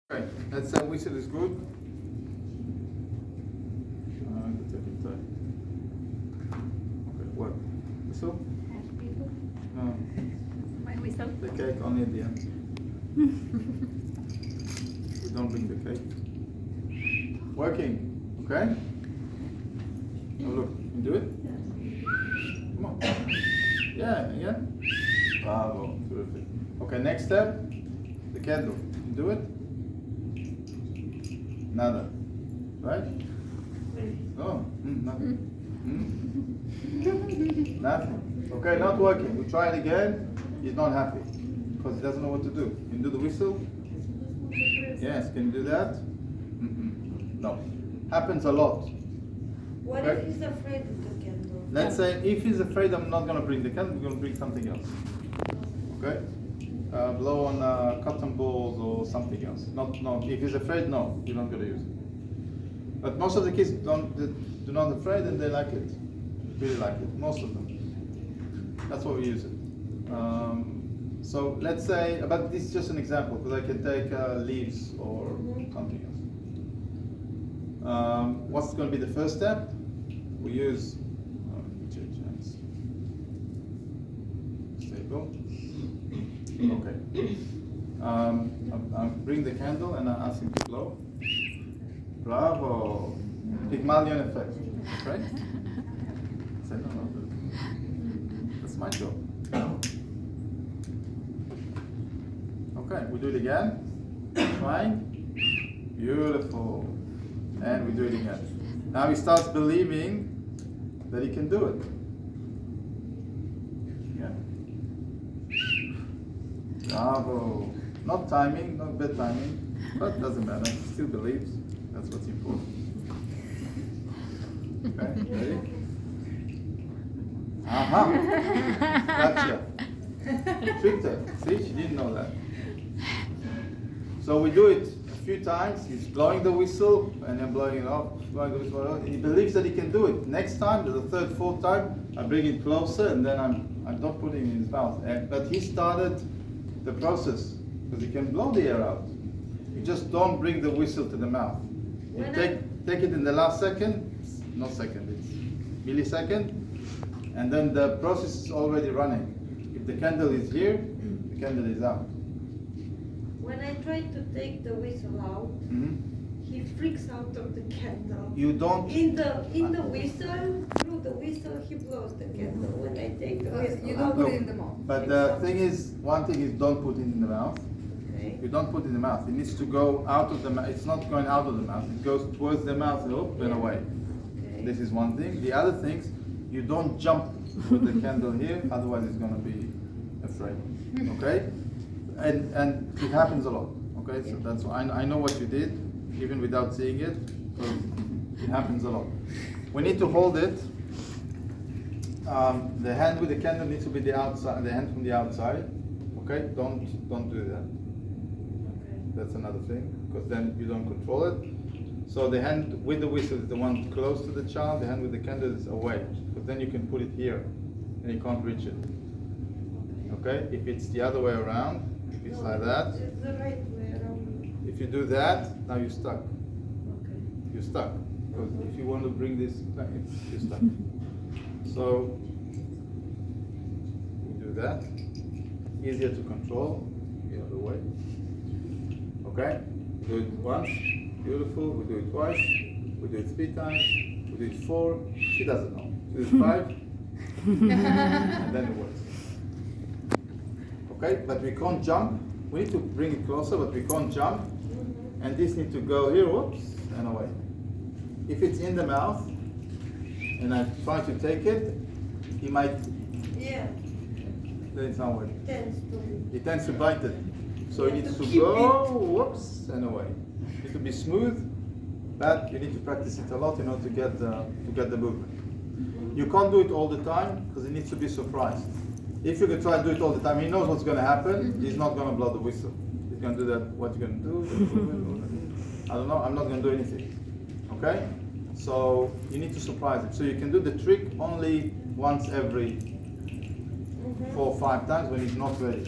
Okay, let's say whistle is good. The second time. Okay, what? Whistle? No. My whistle. The cake only at the end. We don't bring the cake. Working, okay? Oh look, you do it? Come on. Yeah, yeah. Bravo, terrific. Okay, next step, the candle. You do it? Nada. Right? Oh, nothing. Nothing. Okay, not working. We try it again. He's not happy because he doesn't know what to do. Can you do the whistle? Yes, can you do that? No. Happens a lot. What Okay. if he's afraid of the candle? Let's say if he's afraid I'm not going to bring the candle, we're going to bring something else. Okay? Blow on cotton balls or something else. No. If he's afraid, no, you're not going to use it. But most of the kids do not afraid and they like it. Really like it. Most of them. That's why we use it. So let's say, but this is just an example because I can take leaves or something else. What's going to be the first step? We use change hands. Stable. Okay. I bring the candle and I ask him to blow. Bravo. Pygmalion effect. Right? Say no. That's my job. Okay, we do it again. Fine. Beautiful. And we do it again. Now he starts believing that he can do it. Yeah. Bravo. Not timing, not bad timing, but doesn't matter. He still believes. That's what's important. Okay, ready? Aha! Gotcha. Tricked her. See, she didn't know that. So we do it a few times. He's blowing the whistle and then blowing it off, blowing the whistle. He believes that he can do it. Next time, the third, fourth time, I bring it closer and then I'm not putting it in his mouth. But he started the process because he can blow the air out. You just don't bring the whistle to the mouth. You take it in the last second, not second, it's millisecond, and then the process is already running. If the candle is here, the candle is out. When I try to take the whistle out, he freaks out of the candle. You don't. In the whistle, through the whistle, he blows the candle. When I take the whistle, You don't put it in the mouth. But the thing is, one thing is don't put it in the mouth. Okay. You don't put it in the mouth. It needs to go out of the mouth. It's not going out of the mouth. It goes towards the mouth and up and away. Okay. This is one thing. The other things, you don't jump with the candle here, otherwise it's going to be afraid. Okay? And it happens a lot. Okay? So that's why I know what you did, even without seeing it, because it happens a lot. We need to hold it. The hand with the candle needs to be the outside. The hand from the outside. Okay? Don't do that. Okay. That's another thing, because then you don't control it. So the hand with the whistle is the one close to the child, the hand with the candle is away, because then you can put it here, and you can't reach it. Okay? If it's the other way around, if it's like that, It's the right way around. if you do that, now you're stuck. Okay. You're stuck. Because if you want to bring this, you're stuck. So, we do that. Easier to control, the other way. Okay? We do it once, beautiful. We do it twice. We do it 3 times. We do it 4. She doesn't know. We do it 5. And then it works. Okay? But we can't jump. We need to bring it closer, but we can't jump. And this needs to go here, whoops, and away. If it's in the mouth, and I try to take it, he might, Yeah. then it's not working. Tends to. He tends to bite it. So You it have needs to to keep go, whoops, and away. It needs to be smooth, but you need to practice it a lot in order to get the movement. You can't do it all the time because it needs to be surprised. If you can try to do it all the time, he knows what's going to happen. He's not going to blow the whistle. He's going to do that. What you're going to do? I don't know. I'm not going to do anything. Okay? So you need to surprise him. So you can do the trick only once every 4 or 5 times when he's not ready.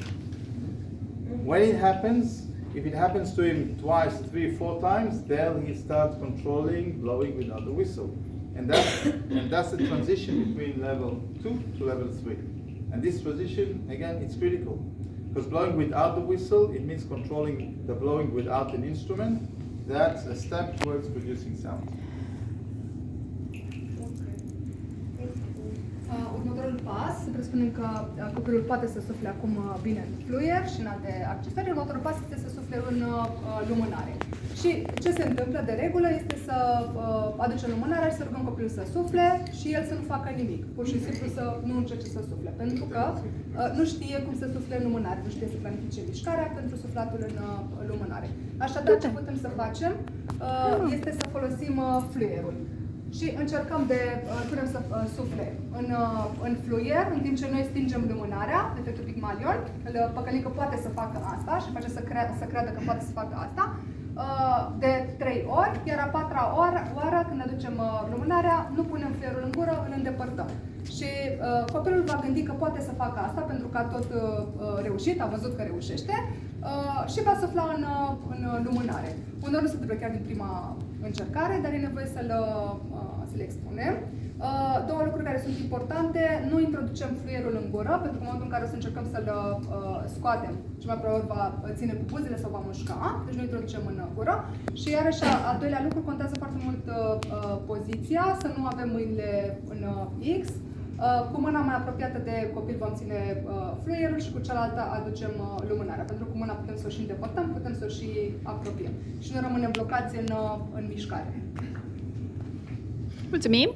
When it happens, If it happens to him twice, 3, 4 times, then he starts controlling blowing without the whistle. And that's the transition between level 2 to level 3. And this transition, again, it's critical. Because blowing without the whistle, it means controlling the blowing without an instrument. That's a step towards producing sound. Următorul pas, presupunem că copilul poate să sufle acum bine în fluier și în alte accesorii. Următorul pas este să sufle în lumânare. Și ce se întâmplă de regulă este să aducem lumânarea și să rugăm copilul să sufle și el să nu facă nimic. Pur și simplu să nu încerce să sufle. Pentru că nu știe cum să sufle în lumânare, nu știe să planifice mișcarea pentru suflatul în lumânare. Așadar, ce putem să facem este să folosim fluierul. Și încercăm punem să sufle în fluier, în timp ce noi stingem lumânarea, efectul Pygmalion, îl păcălim că poate să facă asta și face să creadă că poate să facă asta, de 3 ori, iar a 4-a oară, când aducem lumânarea, nu punem fluierul în gură, îl îndepărtăm. Și copilul va gândi că poate să facă asta pentru că a tot reușit, a văzut că reușește și va sufla în lumânare. Uneori nu se întâmplă chiar din prima încercare, dar e nevoie să le expunem. Două lucruri care sunt importante: nu introducem fluierul în gură, pentru că în momentul în care o să încercăm să-l scoatem, cel mai probabil va ține cu buzele sau va mușca, deci nu introducem în gură. Și iarăși, al doilea lucru, contează foarte mult poziția, să nu avem mâinile în X. Cu mâna mai apropiată de copil vom ține fluierul și cu cealaltă aducem lumânarea. Pentru că cu mâna putem să o și îndepărtăm, putem să o și apropiem. Și nu rămânem blocați în mișcare. Mulțumim!